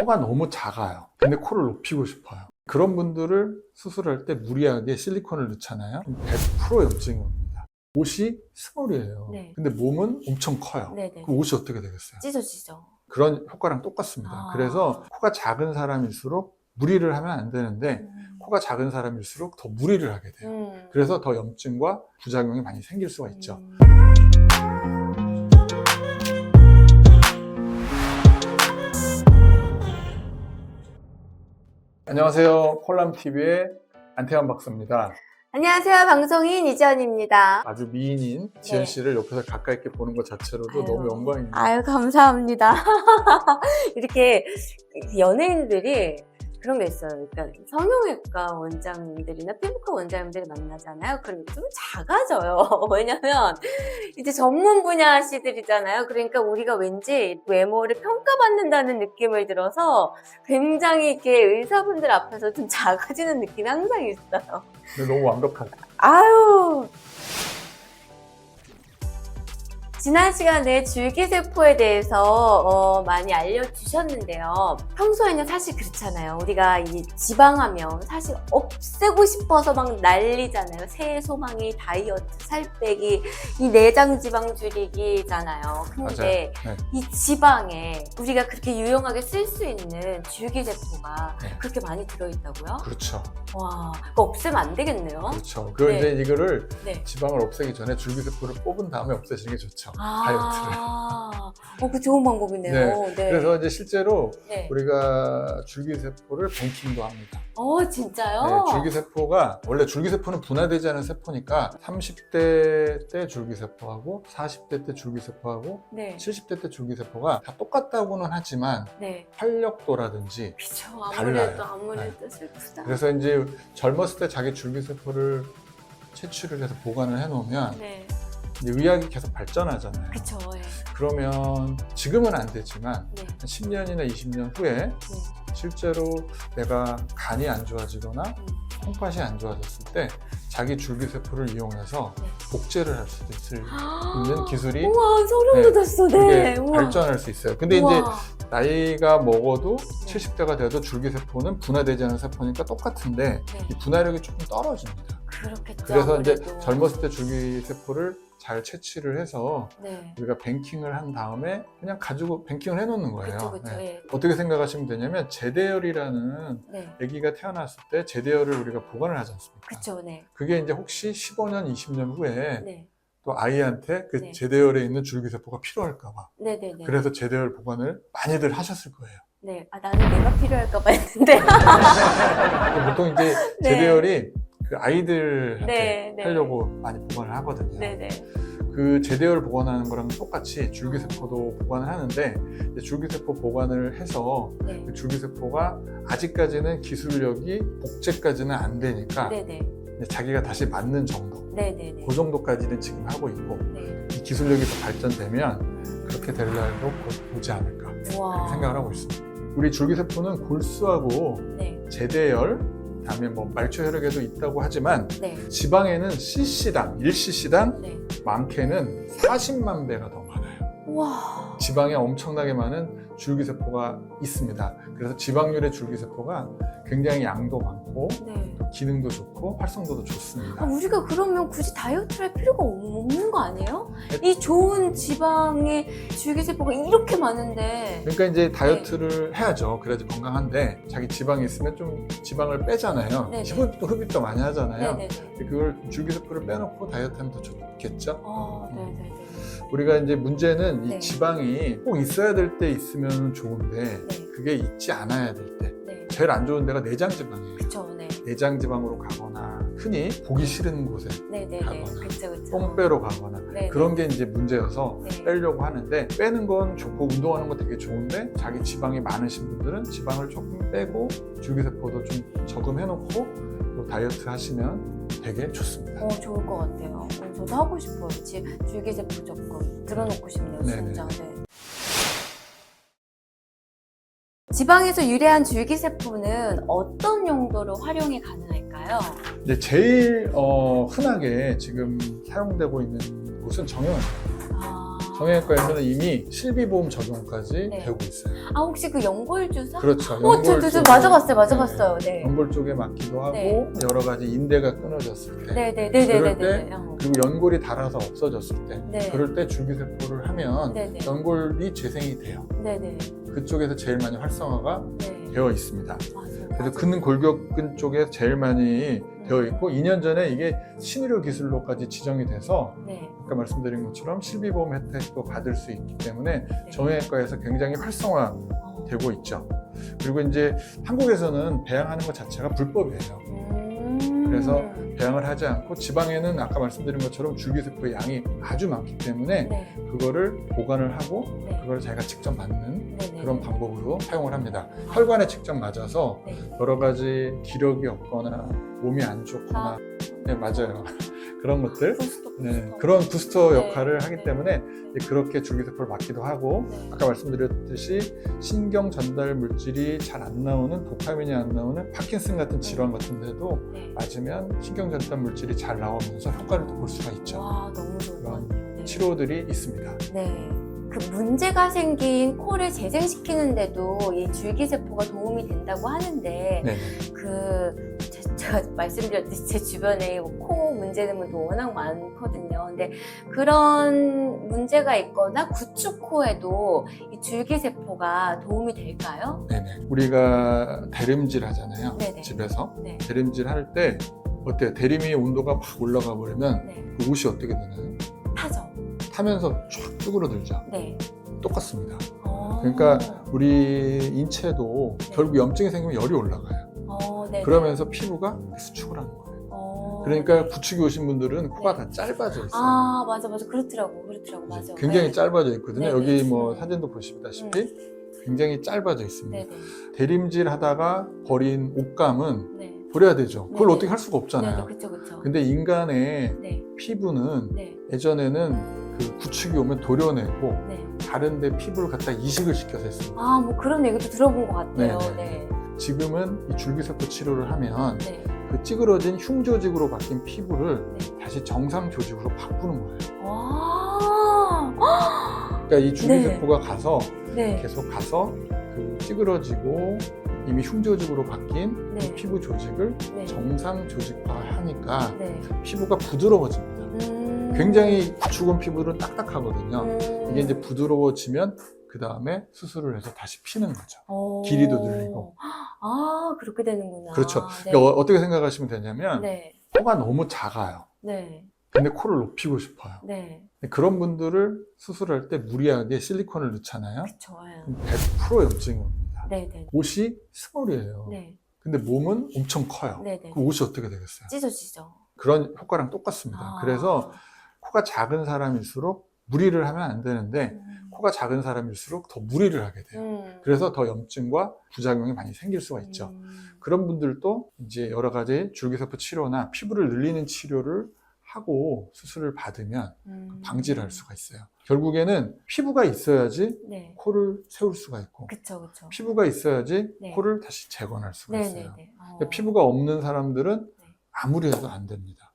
코가 너무 작아요. 근데 코를 높이고 싶어요. 그런 분들을 수술할 때 무리하게 실리콘을 넣잖아요. 100% 염증이 옵니다. 옷이 스몰이에요. 네. 근데 몸은 엄청 커요. 네네. 그럼 옷이 어떻게 되겠어요? 찢어지죠. 그런 효과랑 똑같습니다. 아. 그래서 코가 작은 사람일수록 무리를 하면 안 되는데 코가 작은 사람일수록 더 무리를 하게 돼요. 그래서 더 염증과 부작용이 많이 생길 수가 있죠. 안녕하세요. 콜람TV의 안태환 박사입니다. 안녕하세요. 방송인 이지연입니다. 아주 미인인 지연 씨를 옆에서 가까이 있게 보는 것 자체로도 너무 영광입니다. 아유, 감사합니다. 이렇게 연예인들이 그런 게 있어요. 그러니까 성형외과 원장님들이나 피부과 원장님들이 만나잖아요. 그럼 좀 작아져요. 왜냐면 이제 전문 분야 하시들이잖아요. 그러니까 우리가 왠지 외모를 평가받는다는 느낌을 들어서 굉장히 이렇게 의사분들 앞에서 좀 작아지는 느낌이 항상 있어요. 근데 너무 완벽하다. 아유. 지난 시간에 줄기세포에 대해서 많이 알려주셨는데요. 평소에는 사실 그렇잖아요. 우리가 이 지방하면 사실 없애고 싶어서 막 난리잖아요. 새해 소망이 다이어트, 살 빼기, 이 내장 지방 줄이기잖아요. 근데 네. 이 지방에 우리가 그렇게 유용하게 쓸 수 있는 줄기세포가 네. 그렇게 많이 들어있다고요? 그렇죠. 와, 그거 없애면 안 되겠네요. 그렇죠. 그 이제 이거를 네. 지방을 없애기 전에 줄기세포를 뽑은 다음에 없애시는 게 좋죠. 다이어트를. 그 좋은 방법이네요. 네. 네. 그래서 이제 실제로 네. 우리가 줄기세포를 뱅킹도 합니다. 진짜요? 네, 줄기세포가 원래 줄기세포는 분화되지 않은 세포니까 30대 때 줄기세포하고 40대 때 줄기세포하고 네. 70대 때 줄기세포가 다 똑같다고는 하지만 네. 활력도라든지 그쵸. 달라요. 아무래도 슬프다. 그래서 이제 젊었을 때 자기 줄기세포를 채취를 해서 보관을 해놓으면 네. 이제 의학이 계속 발전하잖아요. 그쵸. 네. 그러면 지금은 안 되지만 네. 한 10년이나 20년 후에 네. 실제로 내가 간이 안 좋아지거나 콩팥이 안 좋아졌을 때 자기 줄기세포를 이용해서 네. 복제를 할 수도 있는 기술이 우와, 소름 네, 돋았어. 네. 그게 우와. 발전할 수 있어요. 근데 우와. 이제 나이가 먹어도 네. 70대가 돼도 줄기세포는 분화되지 않은 세포니까 똑같은데 네. 이 분화력이 조금 떨어집니다. 그렇겠죠. 그래서 이제 아무래도. 젊었을 때 줄기세포를 잘 채취를 해서 네. 우리가 뱅킹을 한 다음에 그냥 가지고 뱅킹을 해놓는 거예요. 그쵸, 그쵸. 네. 네. 어떻게 생각하시면 되냐면 제대열이라는 네. 아기가 태어났을 때 제대열을 우리가 보관을 하지 않습니까? 그쵸. 네. 그게 이제 혹시 15년, 20년 후에 네. 또 아이한테 그 네. 제대열에 있는 줄기세포가 필요할까 봐. 네네네. 그래서 제대열 보관을 많이들 하셨을 거예요. 네. 나는 내가 필요할까봐 했는데. 보통 이제 네. 제대열이 그 아이들한테 네, 네. 하려고 많이 보관을 하거든요. 네네. 그 제대열 보관하는 거랑 똑같이 줄기세포도 보관을 하는데 줄기세포 보관을 해서 네. 그 줄기세포가 아직까지는 기술력이 복제까지는 안 되니까 네네. 자기가 다시 맞는 정도 네네네. 그 정도까지는 지금 하고 있고 네. 이 기술력이 더 발전되면 그렇게 될 날도 곧 오지 않을까 우와. 생각을 하고 있습니다. 우리 줄기세포는 골수하고 네. 제대열 다음에 뭐 말초혈액에도 있다고 하지만 네. 지방에는 cc당 1cc당 네. 많게는 40만 배가 더 많아요. 우와. 지방에 엄청나게 많은 줄기세포가 있습니다. 그래서 지방률의 줄기세포가 굉장히 양도 많고 네. 기능도 좋고 활성도도 좋습니다. 우리가 그러면 굳이 다이어트를 할 필요가 없는 거 아니에요? 이 좋은 지방의 줄기세포가 이렇게 많은데. 그러니까 이제 다이어트를 해야죠. 그래야지 건강한데 자기 지방이 있으면 좀 지방을 빼잖아요. 네네. 흡입도 많이 하잖아요. 네네네. 그걸 줄기세포를 빼놓고 다이어트하면 더 좋겠죠. 네네네. 우리가 이제 문제는 네. 이 지방이 꼭 있어야 될 때 있으면 좋은데 네. 그게 있지 않아야 될 때 네. 제일 안 좋은 데가 내장 지방이에요. 그쵸, 네. 내장 지방으로 가거나 흔히 보기 싫은 곳에 네네네. 가거나 그쵸, 그쵸. 똥 빼러 가거나 네. 그런 게 이제 문제여서 네. 빼려고 하는데 빼는 건 좋고 운동하는 건 되게 좋은데 자기 지방이 많으신 분들은 지방을 조금 빼고 줄기세포도 좀 저금해놓고 또 다이어트 하시면 되게 좋습니다. 좋을 것 같아요. 저도 하고 싶어요. 줄기세포 조금 들어놓고 싶네요, 진짜. 네. 지방에서 유래한 줄기세포는 어떤 용도로 활용이 가능할까요? 이제 제일 흔하게 지금 사용되고 있는 곳은 정형외과. 성형외과에서는 이미 실비보험 적용까지 네. 되고 있어요. 아, 혹시 그 연골 주사? 그렇죠. 저 맞아봤어요. 네. 연골 쪽에 맞기도 하고 네. 여러 가지 인대가 끊어졌을 때 네네네네네네. 그리고 연골이 닿아서 없어졌을 때 네. 그럴 때 줄기세포를 하면 네네. 연골이 재생이 돼요. 네네. 그쪽에서 제일 많이 활성화가 네. 되어 있습니다. 맞아요. 그래서 근은 골격근 쪽에 제일 많이 되어 있고 2년 전에 이게 신의료 기술로까지 지정이 돼서 네. 아까 말씀드린 것처럼 실비보험 혜택도 받을 수 있기 때문에 네. 정형외과에서 굉장히 활성화되고 있죠. 그리고 이제 한국에서는 배양하는 것 자체가 불법이에요. 그래서 배양을 하지 않고 지방에는 아까 말씀드린 것처럼 줄기세포의 양이 아주 많기 때문에 네. 그거를 보관을 하고 네. 그걸 자기가 직접 맞는 네네. 그런 방법으로 사용을 합니다. 혈관에 직접 맞아서 네. 여러 가지 기력이 없거나 몸이 안 좋거나 네, 맞아요. 그런 것들 네, 그런 부스터 네. 역할을 하기 네. 때문에 그렇게 줄기세포를 맞기도 하고 네. 아까 말씀드렸듯이 신경 전달 물질이 잘 안 나오는 도파민이 안 나오는 파킨슨 같은 질환 같은 데도 네. 맞으면 신경 전달 물질이 잘 나오면서 효과를 또 볼 수가 있죠. 와, 너무 좋은 것 그런 같아요. 네. 치료들이 있습니다. 네. 그 문제가 생긴 코를 재생시키는데도 이 줄기세포가 도움이 된다고 하는데 네. 제가 말씀드렸듯이 제 주변에 코 문제는 워낙 많거든요. 근데 그런 문제가 있거나 구축코에도 이 줄기세포가 도움이 될까요? 네네. 우리가 대림질 하잖아요. 네네. 집에서 네. 대림질 할 때 어때요? 대림이 온도가 막 올라가 버리면 네. 그 옷이 어떻게 되나요? 타죠. 타면서 쫙 쭈그러들죠. 네. 똑같습니다. 어. 그러니까 우리 인체도 네. 결국 염증이 생기면 열이 올라가요. 네. 그러면서 피부가 수축을 하는 거예요. 그러니까 구축이 오신 분들은 코가 다 짧아져 있어요. 아, 맞아. 그렇더라고. 맞아. 굉장히 네. 짧아져 있거든요. 네네. 여기 뭐 사진도 보시다시피 굉장히 짧아져 있습니다. 네네. 대림질 하다가 버린 옷감은 네. 버려야 되죠. 그걸 네네. 어떻게 할 수가 없잖아요. 그쵸. 근데 인간의 네. 피부는 네. 예전에는 그 구축이 오면 도려내고 네. 다른데 피부를 갖다 이식을 시켜서 했습니다. 아, 뭐 그런 얘기도 들어본 것 같아요. 네네. 네. 지금은 이 줄기세포 치료를 하면 네. 그 찌그러진 흉조직으로 바뀐 피부를 네. 다시 정상 조직으로 바꾸는 거예요. 와. 그러니까 이 줄기세포가 가서 네. 계속 가서 그 찌그러지고 이미 흉조직으로 바뀐 네. 그 피부 조직을 네. 정상 조직화하니까 네. 피부가 부드러워집니다. 굉장히 구축은 피부들은 딱딱하거든요. 이게 이제 부드러워지면 그 다음에 수술을 해서 다시 피는 거죠. 길이도 늘리고. 아, 그렇게 되는구나. 그렇죠. 네. 그러니까 어떻게 생각하시면 되냐면 네. 코가 너무 작아요. 네. 근데 코를 높이고 싶어요. 네. 그런 분들을 수술할 때 무리하게 실리콘을 넣잖아요. 좋아요. 그럼 100% 염증이 옵니다. 네네. 옷이 스몰이에요. 네. 근데 몸은 엄청 커요. 네네. 그 옷이 어떻게 되겠어요? 찢어지죠. 그런 효과랑 똑같습니다. 아. 그래서 코가 작은 사람일수록 무리를 하면 안 되는데 코가 작은 사람일수록 더 무리를 하게 돼요. 그래서 더 염증과 부작용이 많이 생길 수가 있죠. 그런 분들도 이제 여러 가지 줄기세포 치료나 피부를 늘리는 치료를 하고 수술을 받으면 방지를 할 수가 있어요. 결국에는 피부가 있어야지 네. 코를 세울 수가 있고 그쵸. 피부가 있어야지 네. 코를 다시 재건할 수가 있어요. 네네네. 근데 피부가 없는 사람들은 네. 아무리 해도 안 됩니다.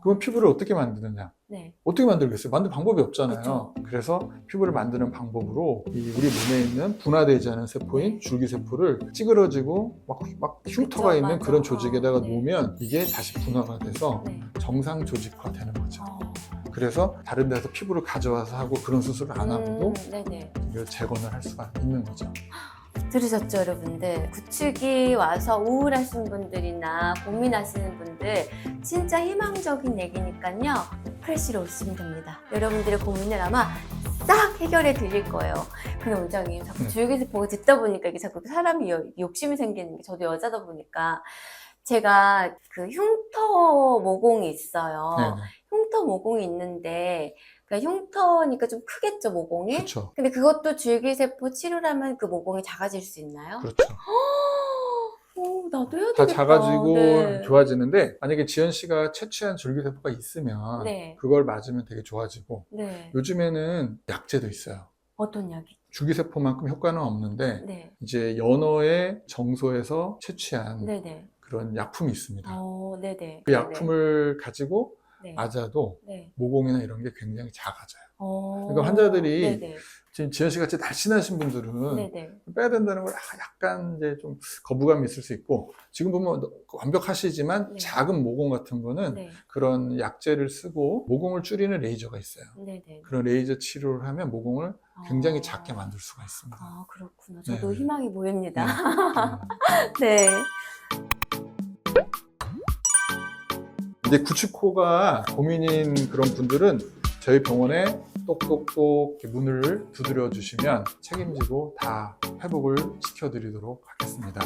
그럼 피부를 어떻게 만드느냐? 네. 어떻게 만들겠어요? 만들 방법이 없잖아요. 그쵸. 그래서 피부를 만드는 방법으로 우리 몸에 있는 분화되지 않은 세포인 네. 줄기세포를 찌그러지고 막 흉터가 그쵸, 있는 맞아. 그런 조직에다가 네. 놓으면 이게 다시 분화가 돼서 네. 정상 조직화 되는 거죠. 그래서 다른 데서 피부를 가져와서 하고 그런 수술을 안 하고도 네네. 이걸 재건을 할 수가 있는 거죠. 들으셨죠, 여러분들? 구축이 와서 우울하신 분들이나 고민하시는 분들 진짜 희망적인 얘기니까요. 프레시로 오시면 됩니다. 여러분들의 고민을 아마 싹 해결해 드릴 거예요. 근데 원장님, 자꾸 네. 줄기세포가 듣다 보니까 이게 자꾸 사람이 욕심이 생기는 게 저도 여자다 보니까 제가 그 흉터 모공이 있어요. 네네. 흉터 모공이 있는데 그러니까 흉터니까 좀 크겠죠, 모공이? 그렇죠. 근데 그것도 줄기세포 치료라면 그 모공이 작아질 수 있나요? 그렇죠. 오, 나도 해야 다 되겠다. 작아지고 네. 좋아지는데 만약에 지연 씨가 채취한 줄기세포가 있으면 네. 그걸 맞으면 되게 좋아지고 네. 요즘에는 약제도 있어요. 어떤 약이? 줄기세포만큼 효과는 없는데 네. 이제 연어의 정소에서 채취한 네네. 그런 약품이 있습니다. 네네. 그 약품을 가지고 네. 맞아도 네. 모공이나 이런 게 굉장히 작아져요. 그러니까 환자들이 네네. 지금 지현 씨 같이 날씬하신 분들은 네네. 빼야 된다는 걸 약간 이제 좀 거부감이 있을 수 있고, 지금 보면 완벽하시지만 네. 작은 모공 같은 거는 네. 그런 약재를 쓰고 모공을 줄이는 레이저가 있어요. 네네. 그런 레이저 치료를 하면 모공을 굉장히 작게 만들 수가 있습니다. 아, 그렇구나. 저도 네. 희망이 보입니다. 네. 네. 이제 구축코가 고민인 그런 분들은 저희 병원에 똑똑똑 이렇게 문을 두드려 주시면 책임지고 다 회복을 시켜드리도록 하겠습니다.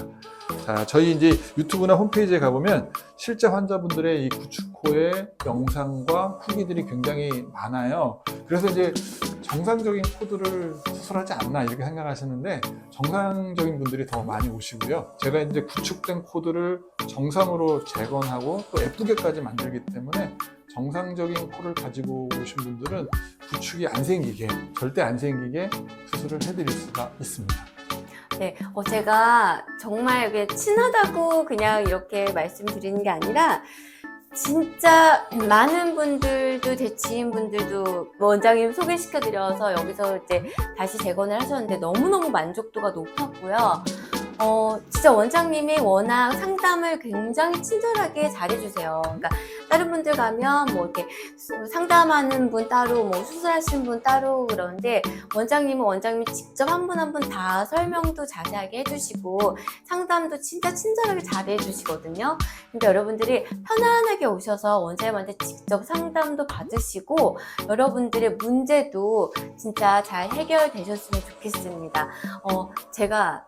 자, 저희 이제 유튜브나 홈페이지에 가보면 실제 환자분들의 이 구축코의 영상과 후기들이 굉장히 많아요. 그래서 이제 정상적인 코드를 수술하지 않나 이렇게 생각하시는데, 정상적인 분들이 더 많이 오시고요. 제가 이제 구축된 코드를 정상으로 재건하고 또 예쁘게까지 만들기 때문에 정상적인 코를 가지고 오신 분들은 구축이 안 생기게, 절대 안 생기게 수술을 해드릴 수가 있습니다. 네, 제가 정말 이게 친하다고 그냥 이렇게 말씀드리는 게 아니라 진짜 많은 분들도, 제 지인분들도 원장님 소개시켜드려서 여기서 이제 다시 재건을 하셨는데 너무너무 만족도가 높았고요. 진짜 원장님이 워낙 상담을 굉장히 친절하게 잘해주세요. 그러니까 다른 분들 가면 뭐 이렇게 상담하는 분 따로, 뭐 수술하시는 분 따로 그러는데, 원장님은 원장님이 직접 한 분 한 분 다 설명도 자세하게 해주시고 상담도 진짜 친절하게 잘해주시거든요. 그러니까 여러분들이 편안하게 오셔서 원장님한테 직접 상담도 받으시고 여러분들의 문제도 진짜 잘 해결되셨으면 좋겠습니다. 제가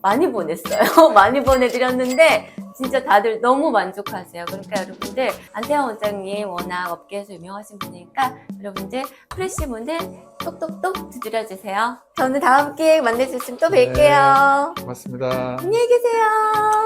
많이 보냈어요. 많이 보내드렸는데 진짜 다들 너무 만족하세요. 그러니까 여러분들, 안태환 원장님 워낙 업계에서 유명하신 분이니까 여러분들 프레시 문을 똑똑똑 두드려주세요. 저는 다음 기회에 만날 수 있으면 또 뵐게요. 고맙습니다. 안녕히 계세요.